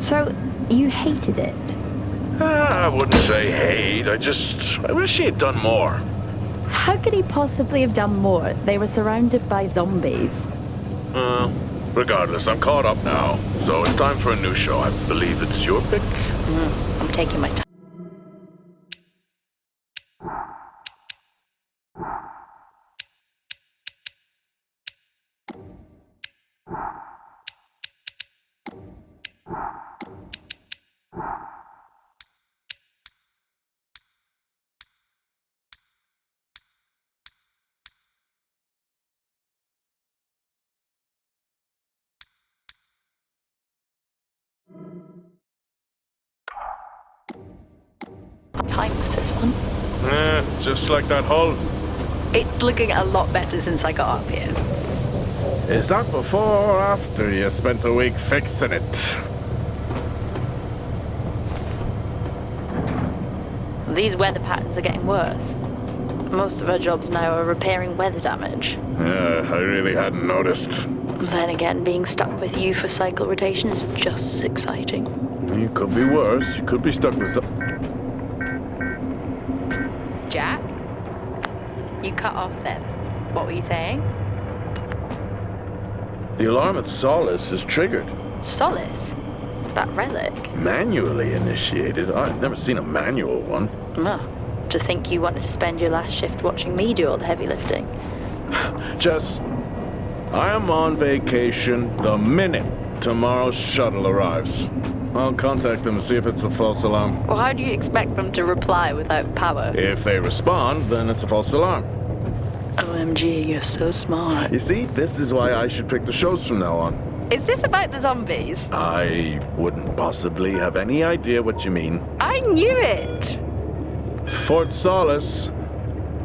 So, you hated it? I wouldn't say hate. I wish he had done more. How could he possibly have done more? They were surrounded by zombies. Regardless, I'm caught up now. So it's time for a new show. I believe it's your pick. I'm taking my time. Time with this one. Just like that hull. It's looking a lot better since I got up here. Is that before or after you spent a week fixing it? These weather patterns are getting worse. Most of our jobs now are repairing weather damage. Yeah, I really hadn't noticed. Then again, being stuck with you for cycle rotation is just as exciting. You could be worse. You could be stuck with Jack? You cut off then. What were you saying? The alarm at Solace is triggered. Solace? That relic? Manually initiated? I've never seen a manual one. To think you wanted to spend your last shift watching me do all the heavy lifting. Jess, I am on vacation the minute tomorrow's shuttle arrives. I'll contact them and see if it's a false alarm. Well, how do you expect them to reply without power? If they respond, then it's a false alarm. OMG, you're so smart. You see, this is why I should pick the shows from now on. Is this about the zombies? I wouldn't possibly have any idea what you mean. I knew it! Fort Solace.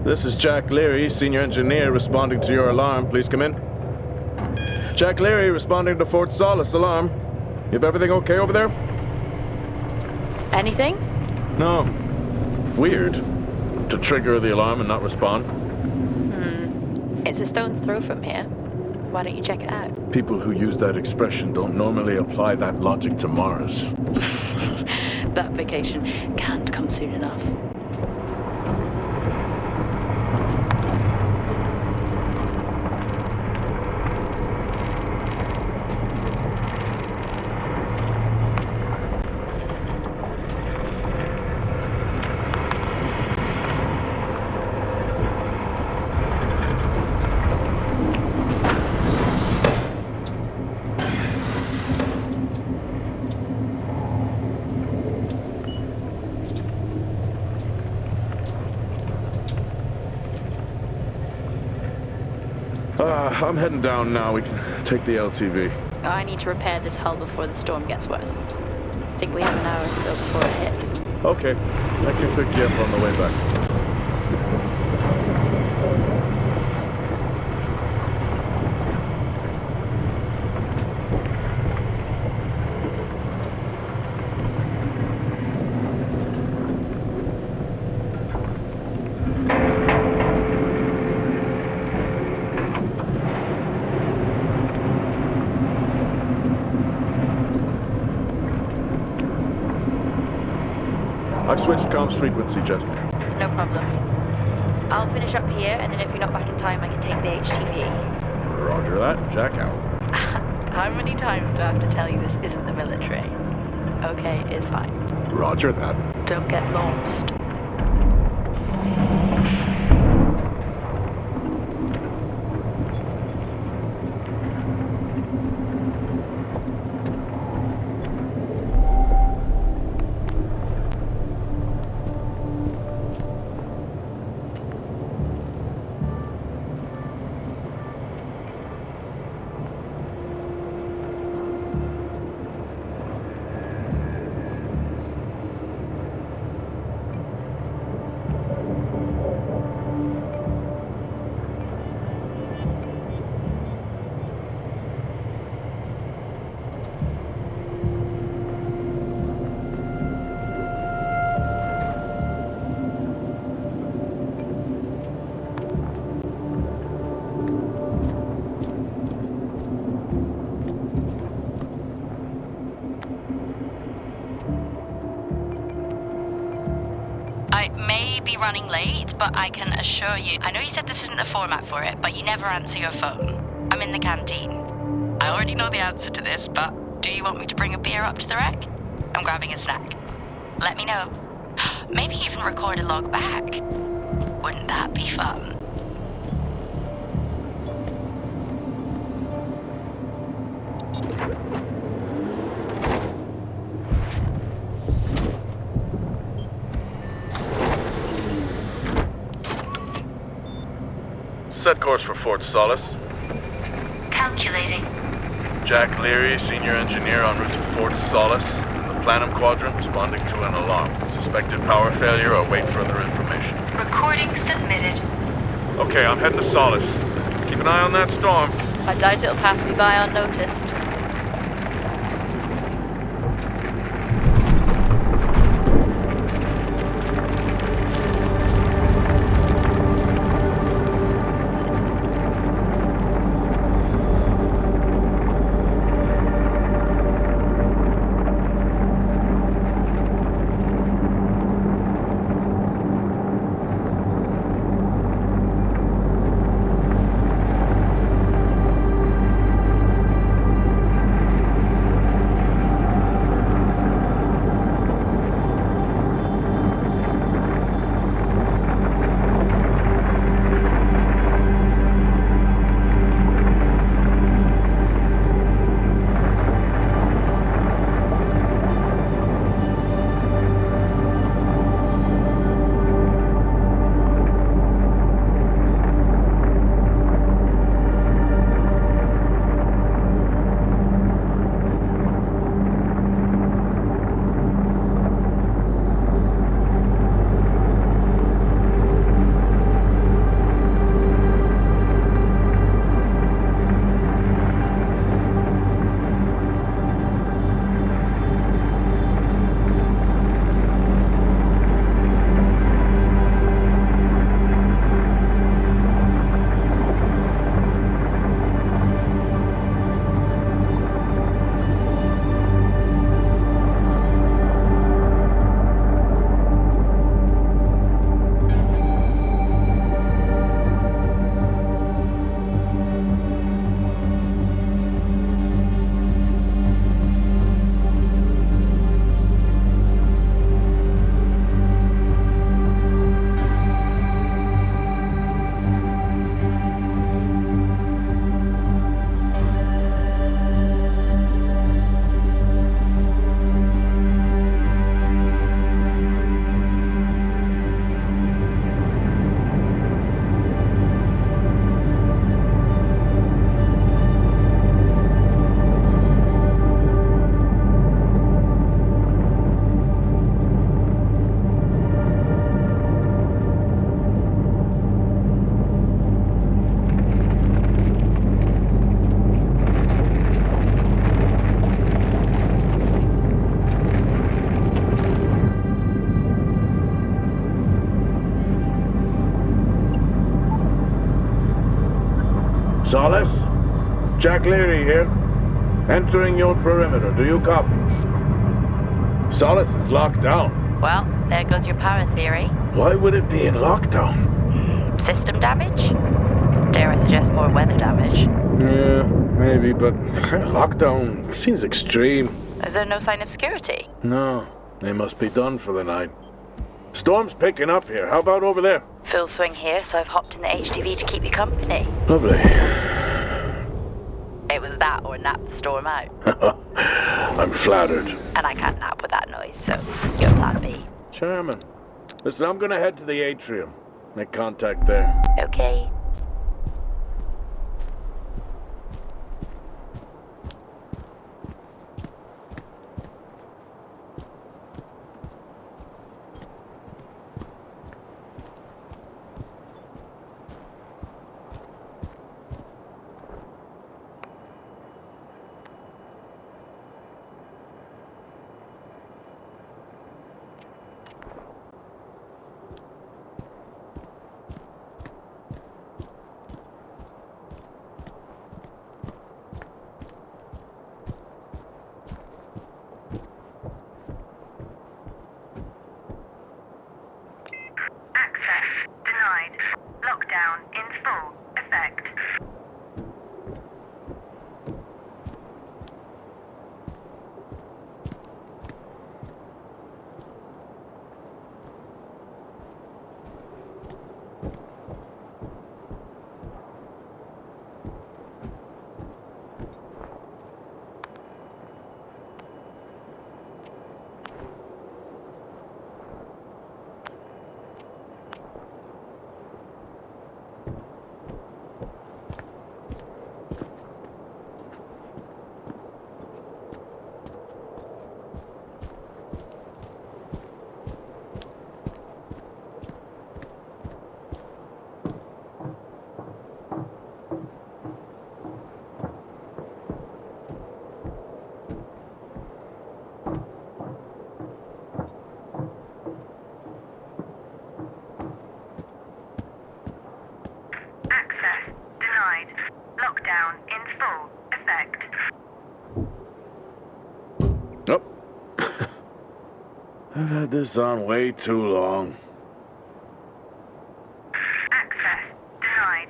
This is Jack Leary, senior engineer, responding to your alarm. Please come in. Jack Leary responding to Fort Solace alarm. You have everything okay over there? Anything? No. Weird. To trigger the alarm and not respond. It's a stone's throw from here. Why don't you check it out? People who use that expression don't normally apply that logic to Mars. That vacation can't come soon enough. I'm heading down now. We can take the LTV. I need to repair this hull before the storm gets worse. I think we have an hour or so before it hits. Okay. I can pick you up on the way back. I've switched comms frequency, Jess. No problem. I'll finish up here, and then if you're not back in time, I can take the HTV. Roger that. Jack out. How many times do I have to tell you this isn't the military? Okay, it's fine. Roger that. Don't get lost. be running late, but I can assure you, I know you said this isn't the format for it, but you never answer your phone. I'm in the canteen. I already know the answer to this, but do you want me to bring a beer up to the wreck? I'm grabbing a snack. Let me know. Maybe even record a log back. Wouldn't that be fun? Set course for Fort Solace. Calculating. Jack Leary, senior engineer en route to Fort Solace. In the Planum Quadrant, responding to an alarm. Suspected power failure or wait further information. Recording submitted. Okay, I'm heading to Solace. Keep an eye on that storm. I doubt it'll pass me by unnoticed. Solace? Jack Leary here. Entering your perimeter. Do you copy? Solace is locked down. Well, there goes your power theory. Why would it be in lockdown? System damage? Dare I suggest more weather damage? Yeah, maybe, but lockdown seems extreme. Is there no sign of security? No, they must be done for the night. Storm's picking up here. How about over there? Full swing here, so I've hopped in the HTV to keep you company. Lovely. It was that or nap the storm out. I'm flattered. And I can't nap with that noise, so you're plan B. Chairman. Listen, I'm gonna head to the atrium. Make contact there. Okay. in full effect. Access denied. Lockdown in full effect. Oh. I've had this on way too long. Access denied.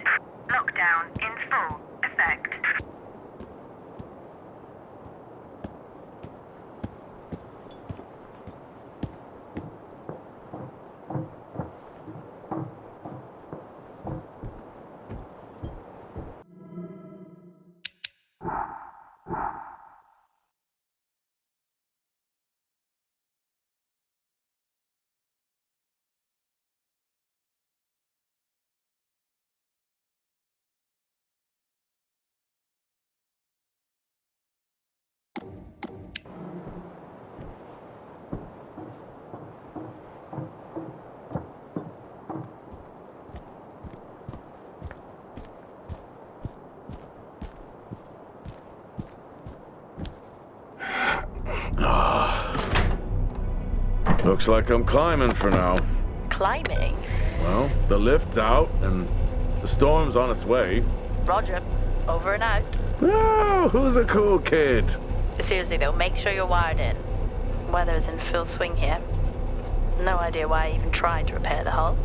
Lockdown in full effect. Looks like I'm climbing for now. Climbing? Well, the lift's out and the storm's on its way. Roger. Over and out. Oh, who's a cool kid? Seriously though, make sure you're wired in. Weather is in full swing here. No idea why I even tried to repair the hull.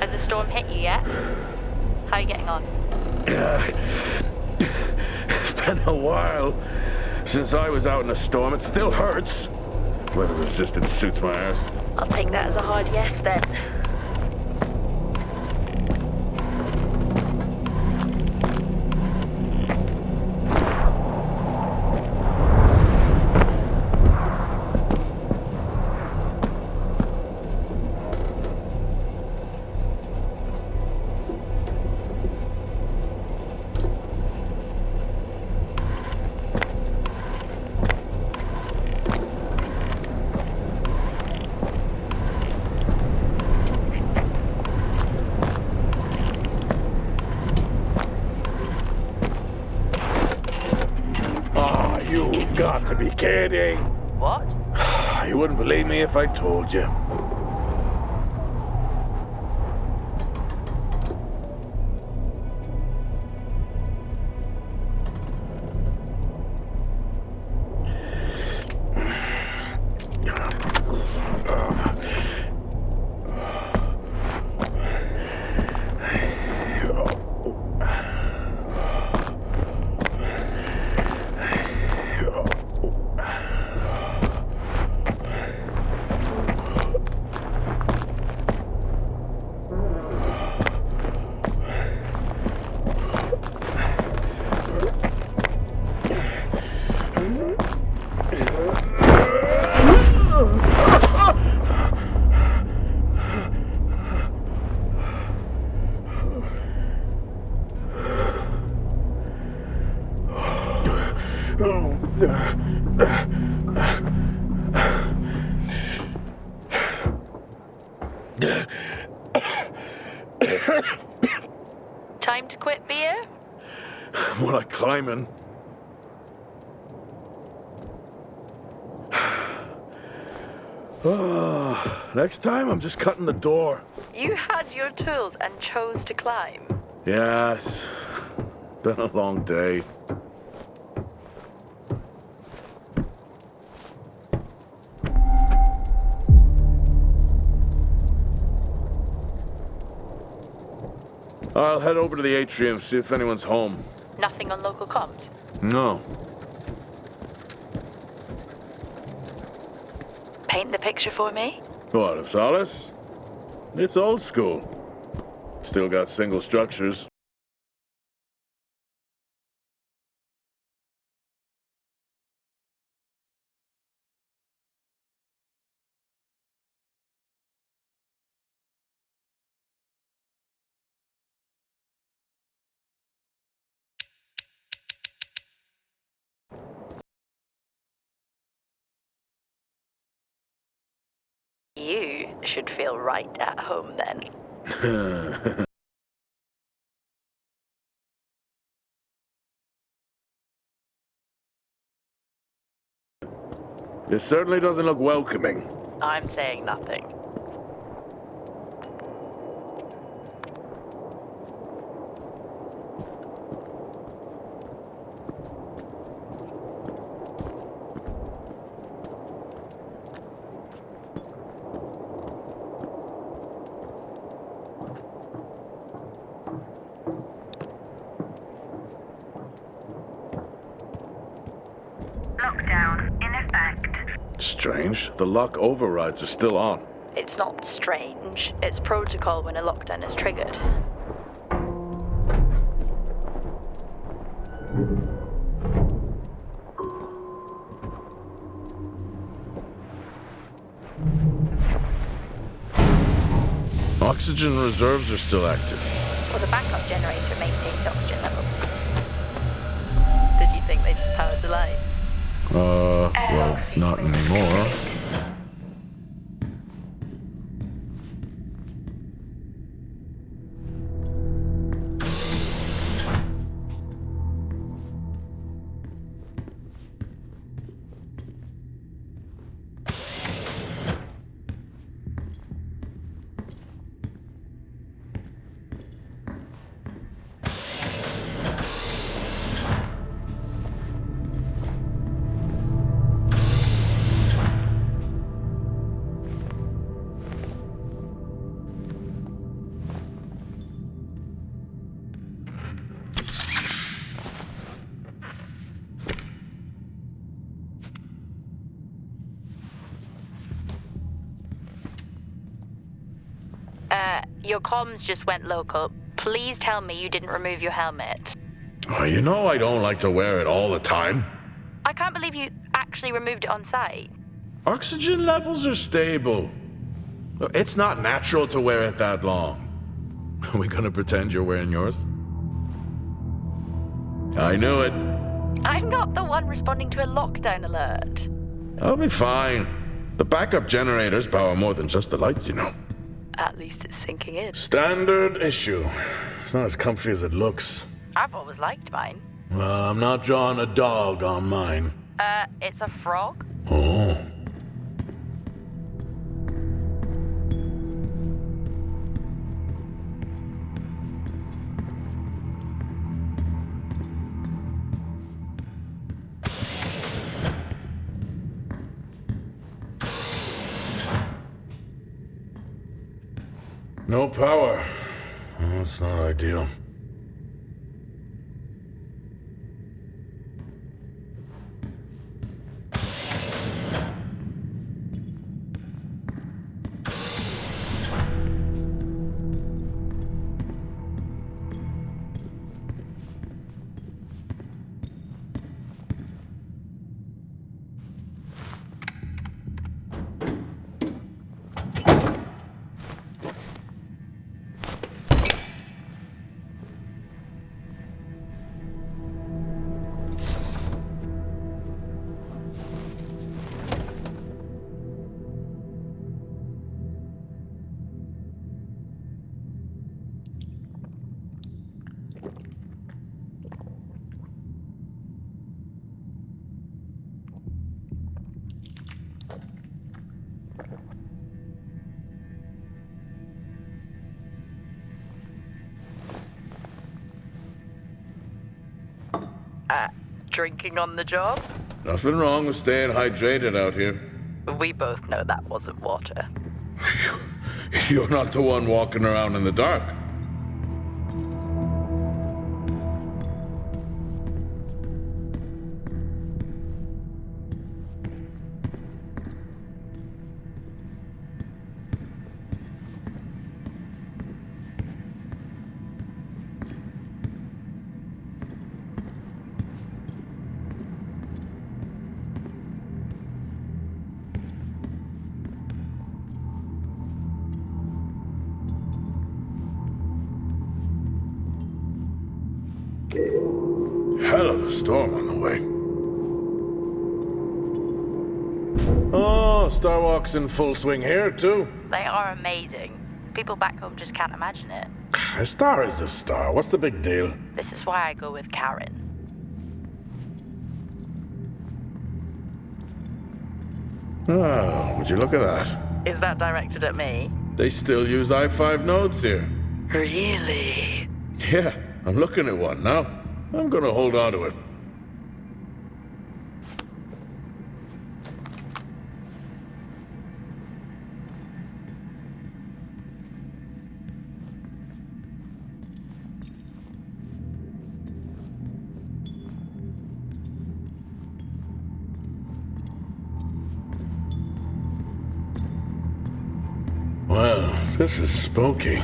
Has the storm hit you yet? How are you getting on? It's been a while since I was out in a storm. It still hurts. Weather resistance suits my ass. I'll take that as a hard yes then. You've got to be kidding. What? You wouldn't believe me if I told you. Time to quit beer? More like climbing. Next time, I'm just cutting the door. You had your tools and chose to climb. Yes. Been a long day. I'll head over to the atrium, see if anyone's home. Nothing on local comms? No. Paint the picture for me? What, of Solace? It's old school. Still got single structures. You should feel right at home then. It certainly doesn't look welcoming. I'm saying nothing. Lockdown in effect. Strange. The lock overrides are still on. It's not strange. It's protocol when a lockdown is triggered. Oxygen reserves are still active. Well, the backup generator maintains oxygen levels. Did you think they just powered the lights? Well, not anymore. Your comms just went local. Please tell me you didn't remove your helmet. Oh, you know I don't like to wear it all the time. I can't believe you actually removed it on site. Oxygen levels are stable. It's not natural to wear it that long. Are we gonna pretend you're wearing yours? I knew it. I'm not the one responding to a lockdown alert. I'll be fine. The backup generators power more than just the lights, you know. At least it's sinking in. Standard issue. It's not as comfy as it looks. I've always liked mine. Well, I'm not drawing a dog on mine. It's a frog? Oh. No power. Well, that's not ideal. drinking on the job? Nothing wrong with staying hydrated out here. We both know that wasn't water. You're not the one walking around in the dark. Hell of a storm on the way. Oh, Starwalk's in full swing here, too. They are amazing. People back home just can't imagine it. A star is a star. What's the big deal? This is why I go with Karen. Oh, would you look at that? Is that directed at me? They still use i5 nodes here. Really? Yeah, I'm looking at one now. I'm gonna hold on to it. Well, this is spooky.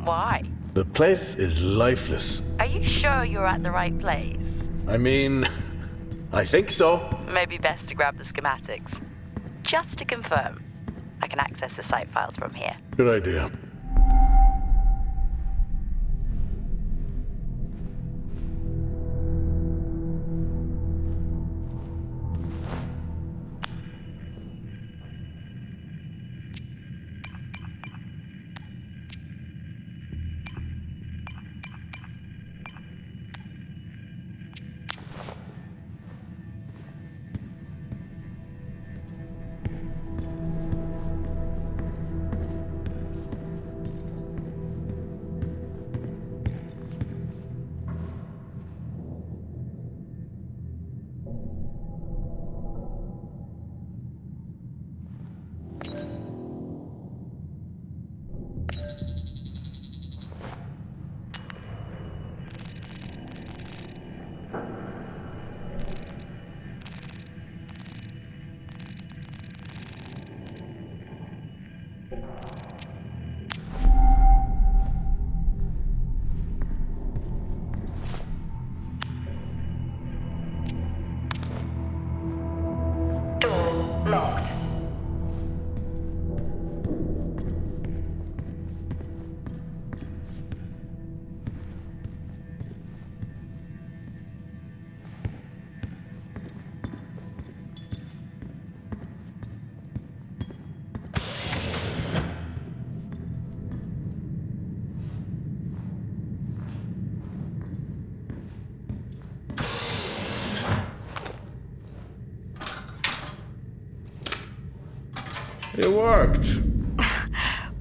Why? The place is lifeless. Are you sure you're at the right place? I mean, I think so. Maybe best to grab the schematics. Just to confirm, I can access the site files from here. Good idea. Door locked. It worked.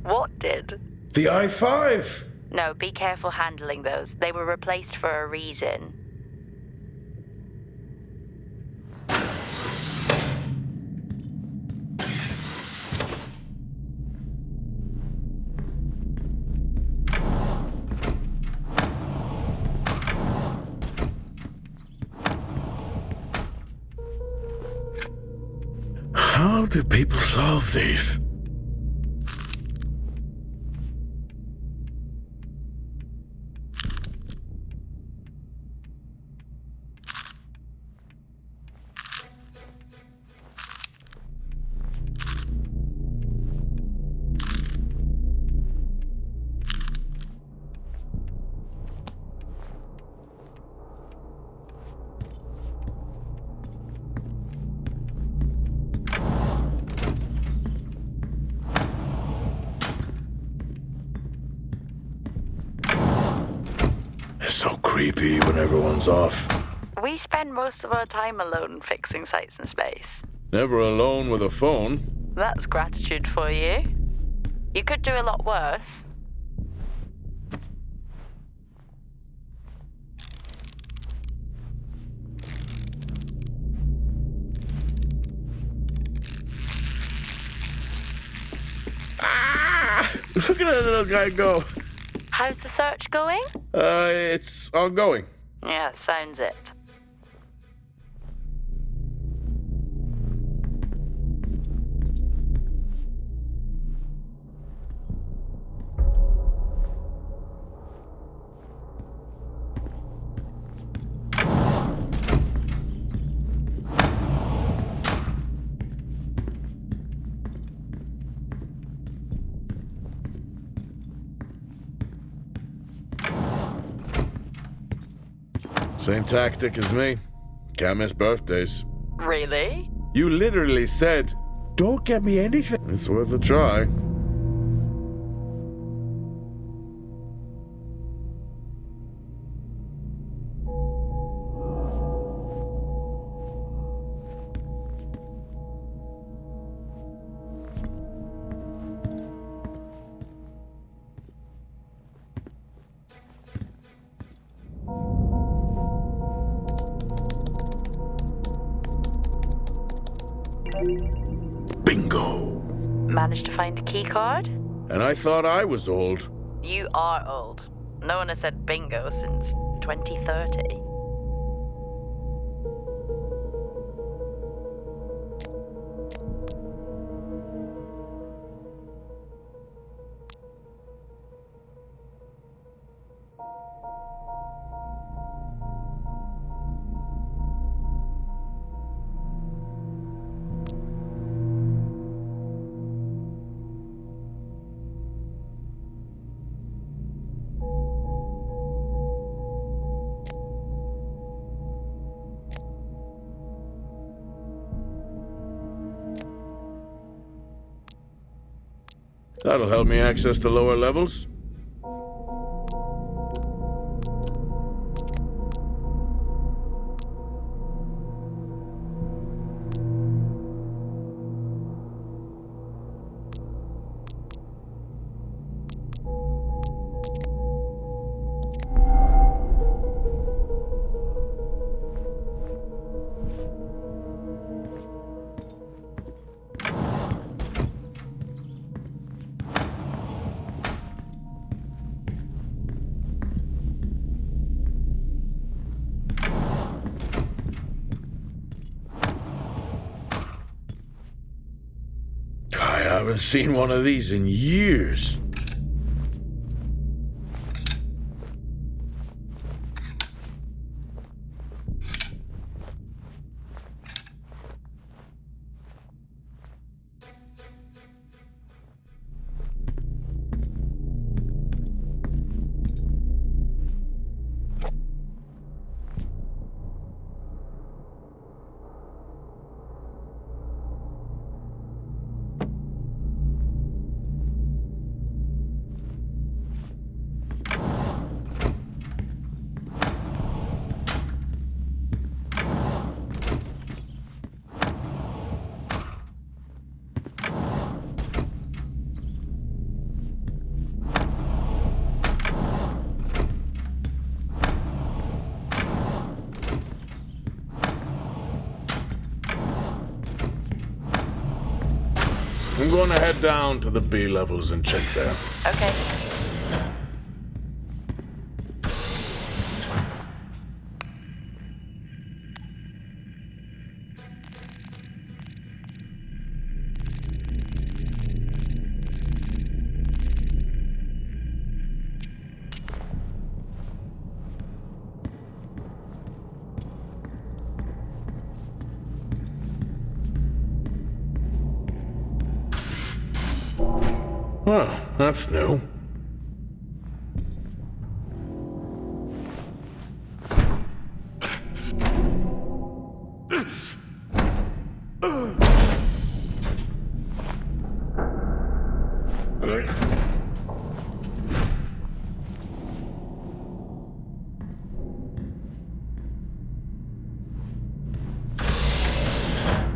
What did? The i5. No, be careful handling those. They were replaced for a reason. How do people solve these? It's so creepy when everyone's off. We spend most of our time alone fixing sites in space. Never alone with a phone. That's gratitude for you. You could do a lot worse. Look at that little guy go. How's the search going? It's ongoing. Yeah, sounds it. Same tactic as me. Can't miss birthdays. Really? You literally said, don't get me anything. It's worth a try. Bingo! Managed to find a key card? And I thought I was old. You are old. No one has said bingo since 2030. That'll help me access the lower levels. I haven't seen one of these in years. I'm going to head down to the B levels and check there. Okay. Well, that's new.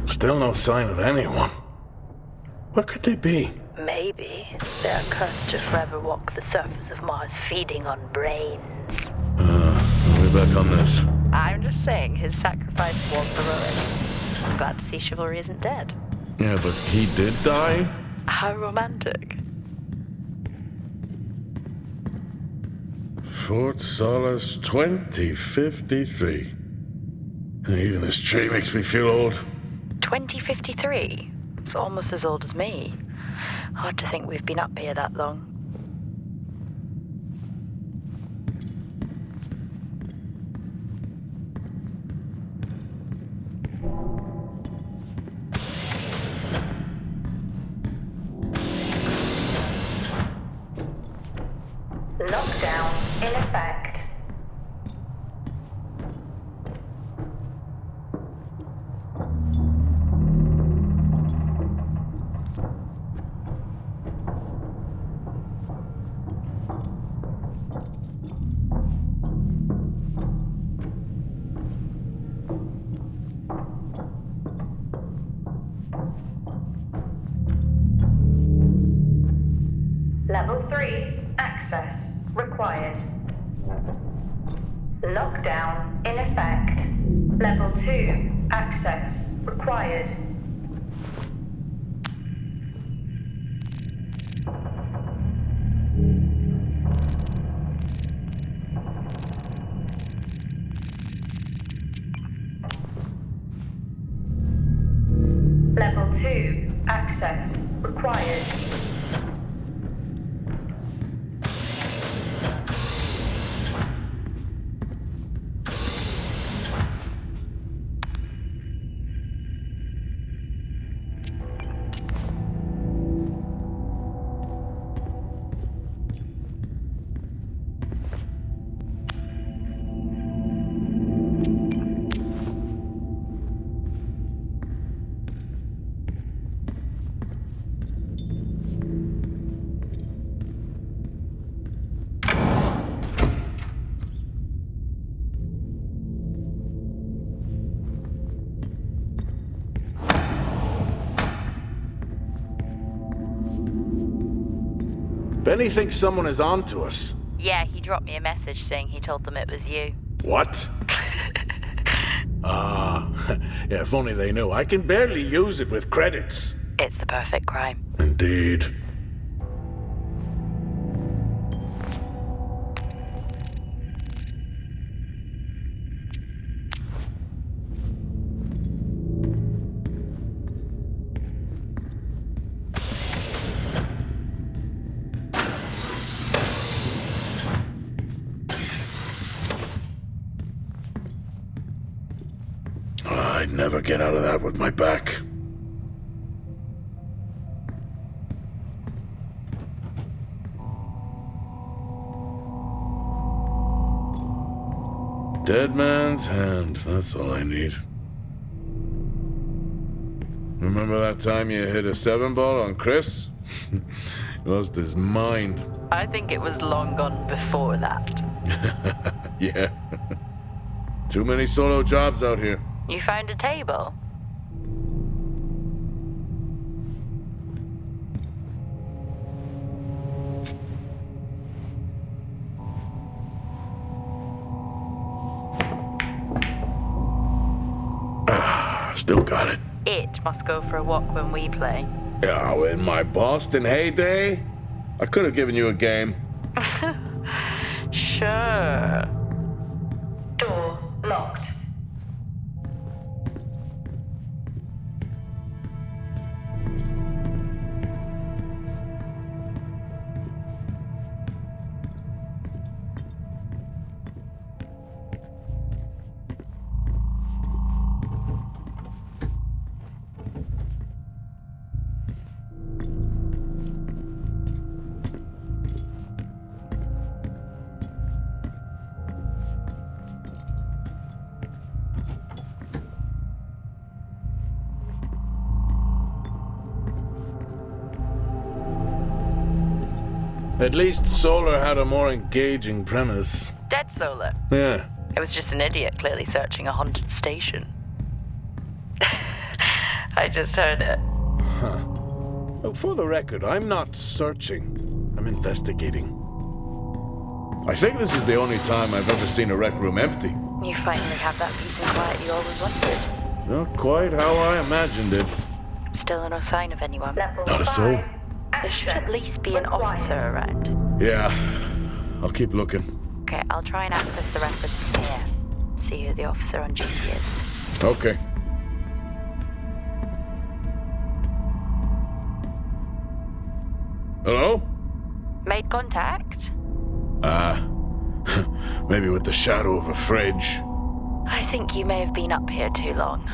Still no sign of anyone. Where could they be? Maybe they're cursed to forever walk the surface of Mars feeding on brains. Are we back on this? I'm just saying his sacrifice was heroic. I'm glad to see chivalry isn't dead. Yeah, but he did die? How romantic. Fort Solace 2053. Even this tree makes me feel old. 2053? It's almost as old as me. Hard to think we've been up here that long. Lockdown in effect. Level 3, access required. Lockdown in effect. Level 2, access required. Level 2, access required. Benny thinks someone is on to us. Yeah, he dropped me a message saying he told them it was you. What? Yeah, if only they knew. I can barely use it with credits. It's the perfect crime. Indeed. I'd never get out of that with my back. Dead man's hand, that's all I need. Remember that time you hit a 7-ball on Chris? He lost his mind. I think it was long gone before that. Yeah. Too many solo jobs out here. You found a table? Still got it. It must go for a walk when we play. Oh, in my Boston heyday, I could have given you a game. Sure. Door locked. At least Solar had a more engaging premise. Dead Solar. Yeah. It was just an idiot clearly searching a haunted station. I just heard it. Huh. Well, for the record, I'm not searching. I'm investigating. I think this is the only time I've ever seen a rec room empty. You finally have that peace and quiet you always wanted. Not quite how I imagined it. Still no sign of anyone. Level Not a 5, soul. There should at least be an required. officer around. Yeah. I'll keep looking. Okay, I'll try and access the records from here. See who the officer on duty is. Okay. Hello? Made contact? Maybe with the shadow of a fridge. I think you may have been up here too long.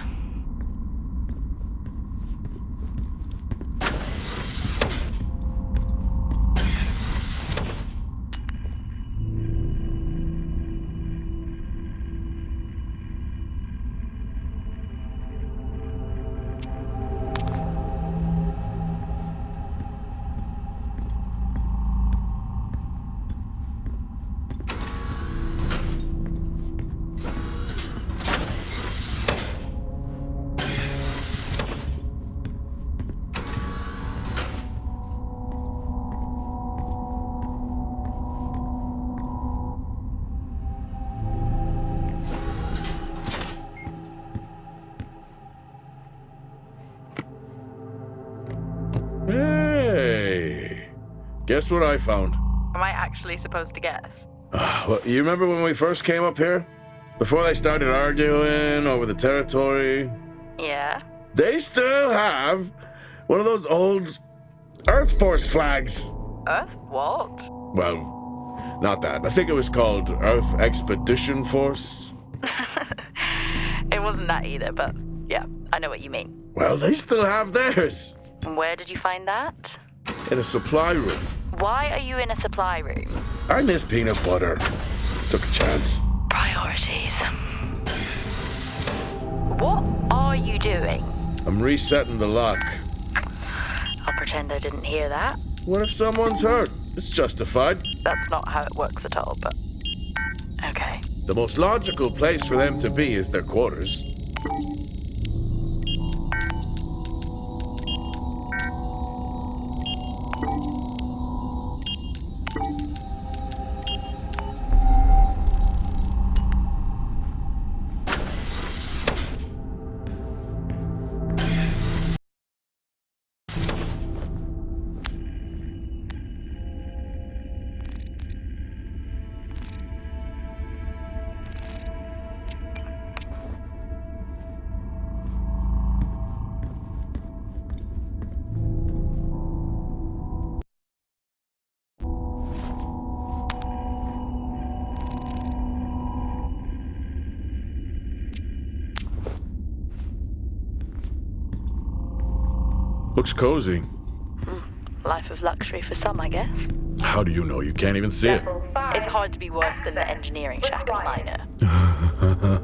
Hey! Guess what I found? Am I actually supposed to guess? Well, you remember when we first came up here? Before they started arguing over the territory? Yeah? They still have one of those old Earth Force flags. Earth what? Well, not that. I think it was called Earth Expedition Force. It wasn't that either, but yeah, I know what you mean. Well, they still have theirs. And where did you find that? In a supply room. Why are you in a supply room? I miss peanut butter. Took a chance. Priorities. What are you doing? I'm resetting the lock. I'll pretend I didn't hear that. What if someone's hurt? It's justified. That's not how it works at all, but... Okay. The most logical place for them to be is their quarters. Looks cozy. Life of luxury for some, I guess. How do you know? You can't even see it. Level 5. It's hard to be worse than the engineering shack at Minor.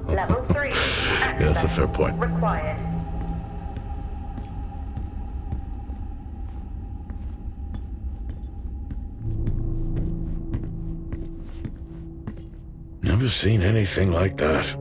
Level 3. Yeah, that's a fair point. Required. Never seen anything like that.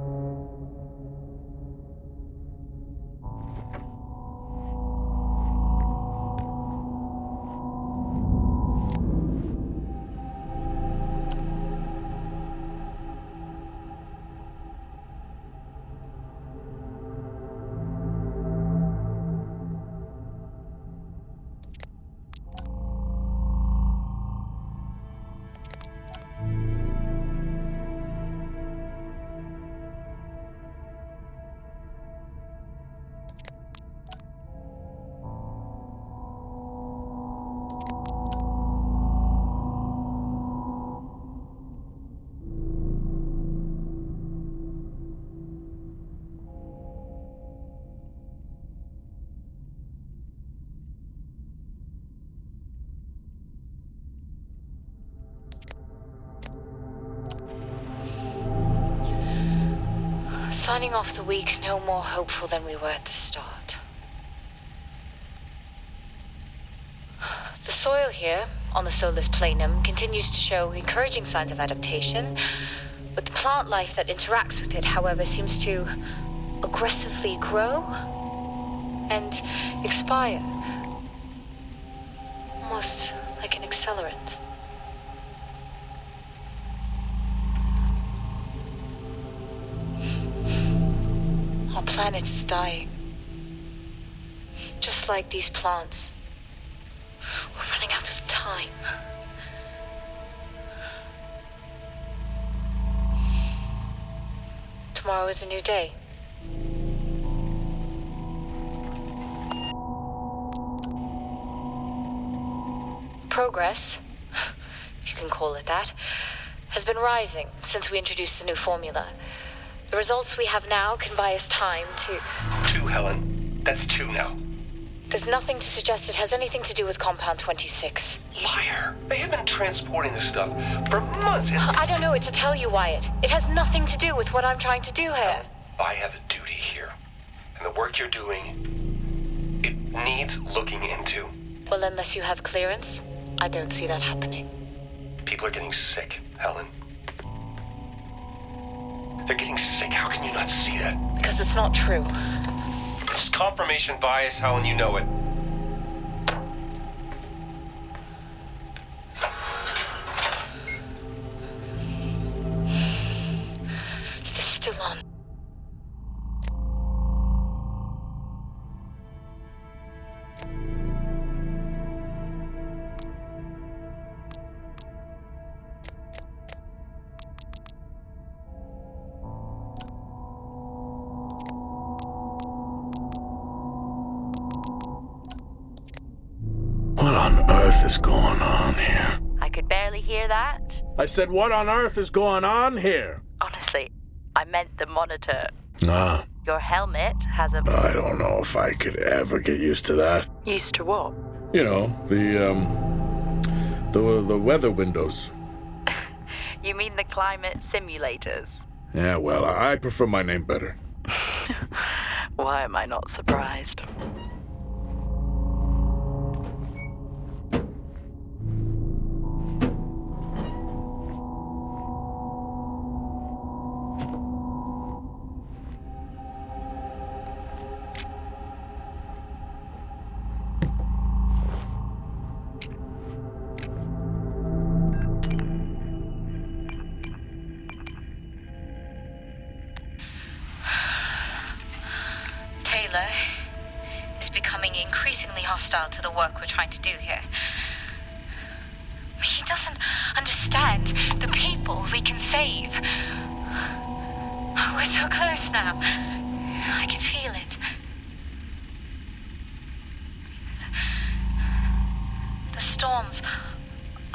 Signing off the week no more hopeful than we were at the start. The soil here, on the Solus Planum, continues to show encouraging signs of adaptation, but the plant life that interacts with it, however, seems to aggressively grow and expire. Almost like an accelerant. Our planet is dying. Just like these plants. We're running out of time. tomorrow is a new day. Progress, if you can call it that, has been rising since we introduced the new formula. The results we have now can buy us time to... 2, Helen. That's 2 now. There's nothing to suggest it has anything to do with Compound 26. Liar. They have been transporting this stuff for months and... I don't know what to tell you, Wyatt. It has nothing to do with what I'm trying to do here. I have a duty here. And the work you're doing, it needs looking into. Well, unless you have clearance, I don't see that happening. People are getting sick, Helen. They're getting sick. How can you not see that? Because it's not true. This is confirmation bias, Helen. You know it. Is this still on? What on earth is going on here? I could barely hear that. I said, what on earth is going on here? Honestly, I meant the monitor. Ah, Your helmet has a... I don't know if I could ever get used to that. Used to what? You know, the weather windows. You mean the climate simulators? Yeah, well, I prefer my name better. Why am I not surprised? Taylor is becoming increasingly hostile to the work we're trying to do here. He doesn't understand the people we can save. We're so close now. I can feel it. The storms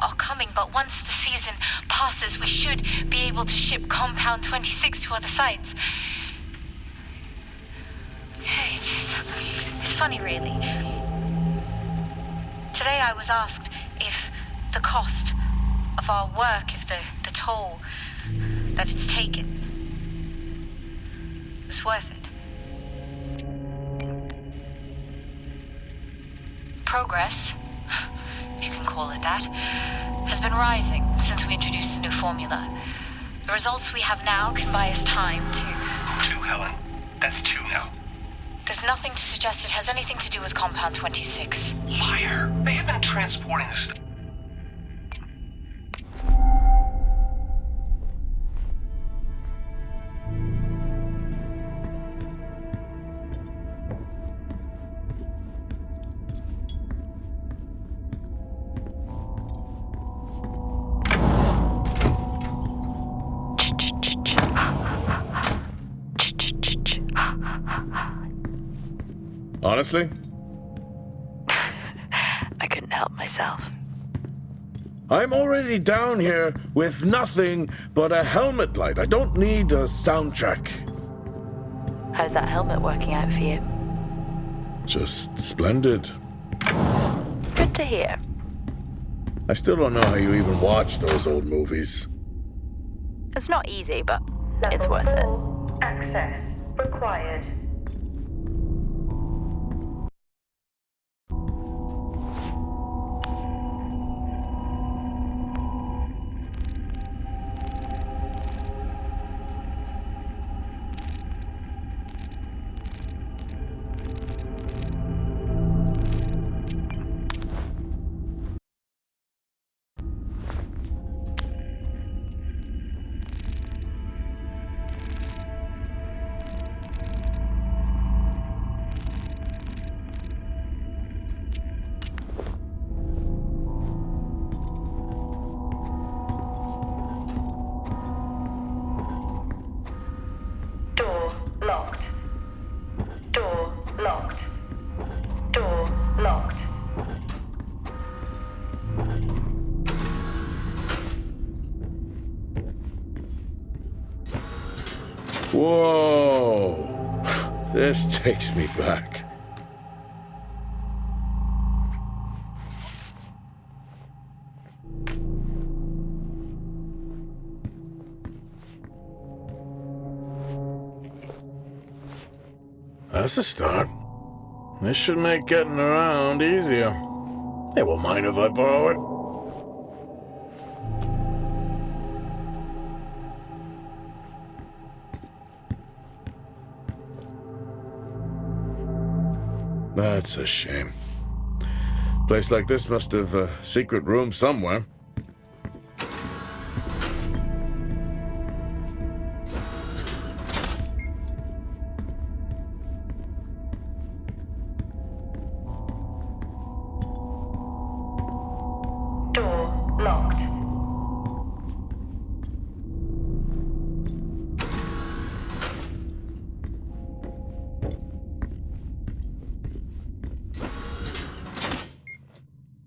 are coming, but once the season passes, we should be able to ship Compound 26 to other sites. It's funny, really. Today I was asked if the cost of our work, if the toll that it's taken is worth it. Progress, if you can call it that, has been rising since we introduced the new formula. The results we have now can buy us time to... 2, Helen. That's 2 now. There's nothing to suggest it has anything to do with Compound 26. Liar. They have been transporting this stuff. Honestly? I couldn't help myself. I'm already down here with nothing but a helmet light. I don't need a soundtrack. How's that helmet working out for you? Just splendid. Good to hear. I still don't know how you even watch those old movies. It's not easy, but Level it's worth it. 4. Access required. locked. Door locked. Whoa! This takes me back. That's a start. This should make getting around easier. They won't mind if I borrow it. That's a shame. Place like this must have a secret room somewhere. Door locked.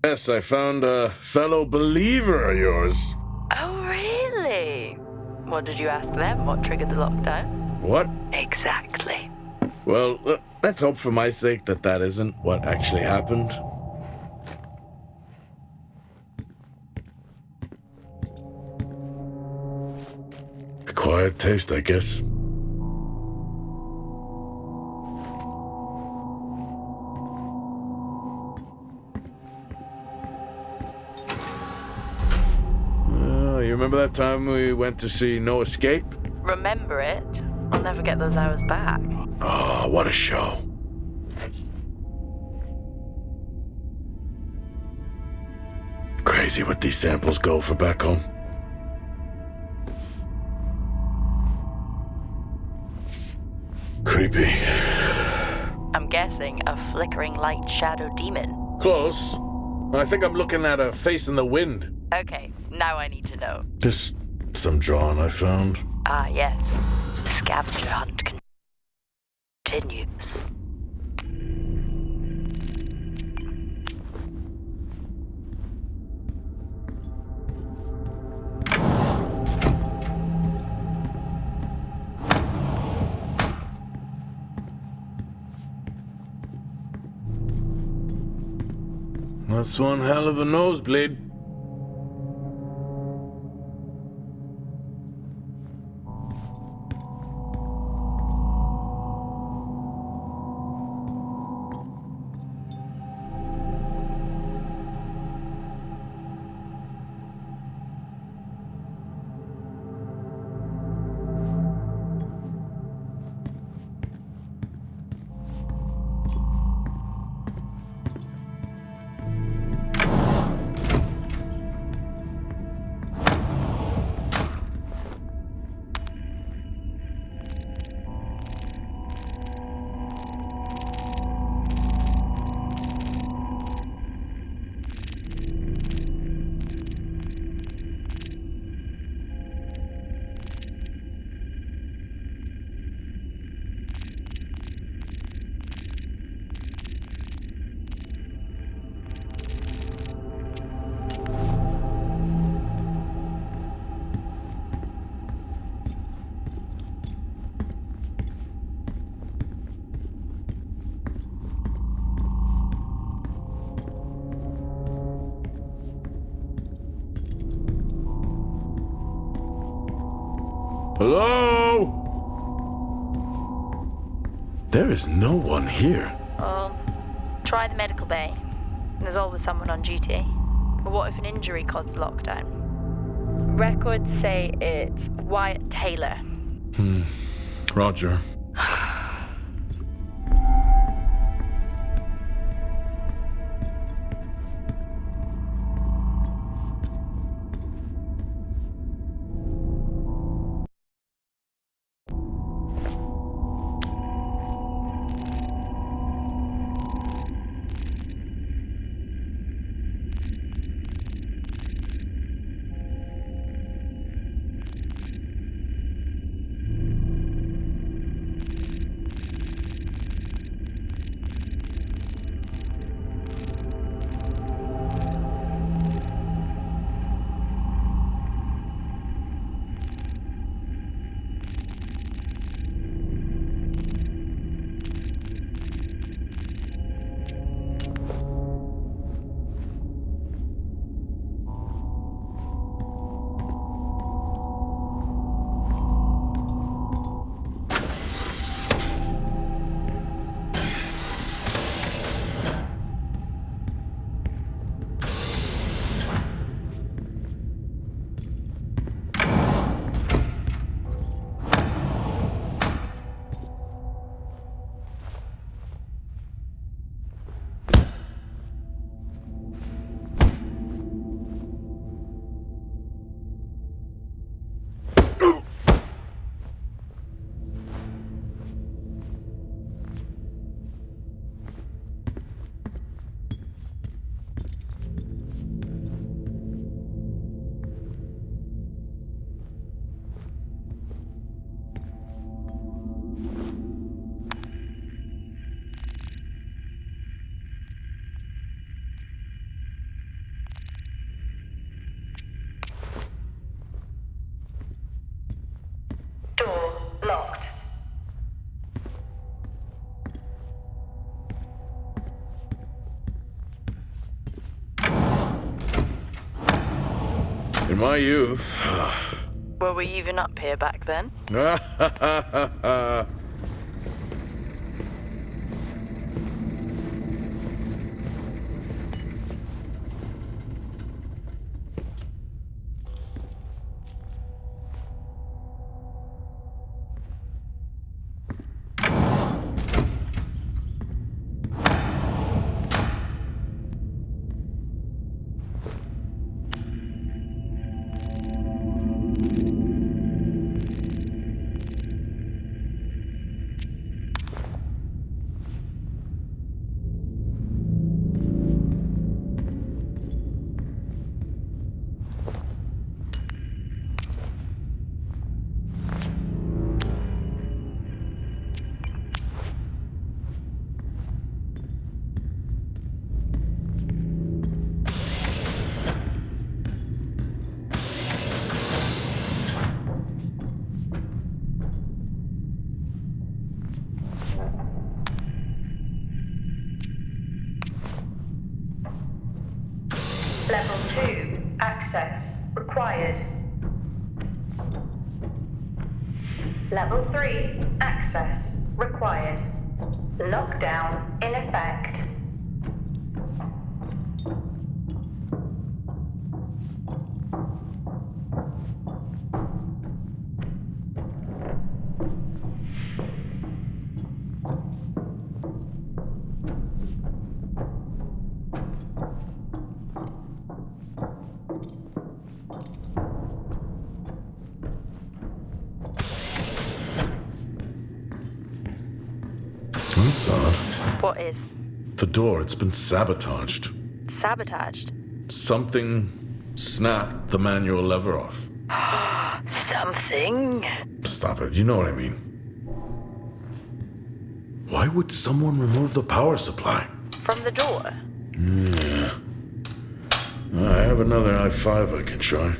Yes, I found a fellow believer of yours. Oh, really? What did you ask them? What triggered the lockdown? What? Exactly. Well, let's hope for my sake that that isn't what actually happened. Acquired taste, I guess. You remember that time we went to see No Escape? Remember it? I'll never get those hours back. Oh, what a show. Crazy what these samples go for back home. Creepy. I'm guessing a flickering light shadow demon. Close. I think I'm looking at a face in the wind. Okay, now I need to know. Just some drawing I found. Ah, yes. The scavenger hunt continues. That's one hell of a nosebleed. Hello? There is no one here. Well, try the medical bay. There's always someone on duty. But what if an injury caused the lockdown? Records say it's Wyatt Taylor. Roger. my youth. Were we even up here back then? Level 2. Access required. Level 3. Access required. Lockdown in effect. That's odd. What is? The door, it's been sabotaged. Sabotaged? Something snapped the manual lever off. Something? Stop it, you know what I mean. Why would someone remove the power supply? From the door? Yeah. I have another i5 I can try.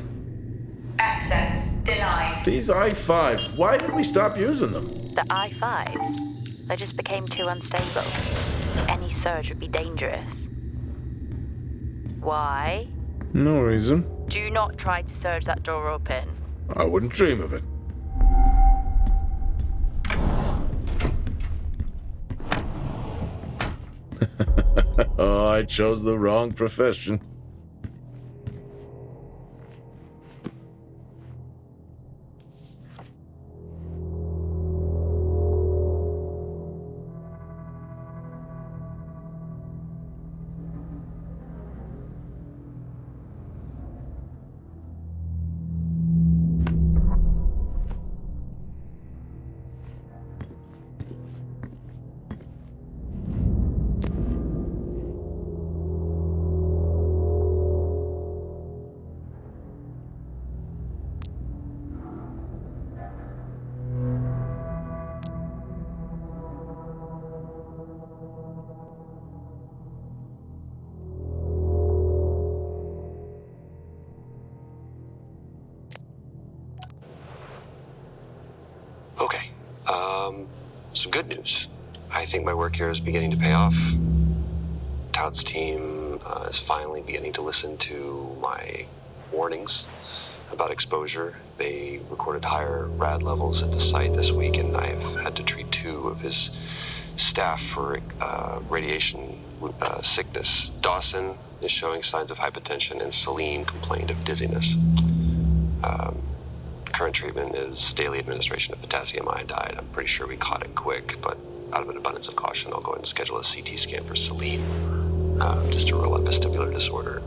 Access denied. These i5s, why did we stop using them? The i5s? They just became too unstable. Any surge would be dangerous. Why? No reason. Do not try to surge that door open. I wouldn't dream of it. Oh, I chose the wrong profession. Okay. Some good news. I think my work here is beginning to pay off. Todd's team is finally beginning to listen to my warnings about exposure. They recorded higher rad levels at the site this week, and I've had to treat 2 of his staff for radiation sickness. Dawson is showing signs of hypotension, and Celine complained of dizziness. Current treatment is daily administration of potassium iodide. I'm pretty sure we caught it quick, but out of an abundance of caution, I'll go ahead and schedule a CT scan for Celine, just to rule out vestibular disorder.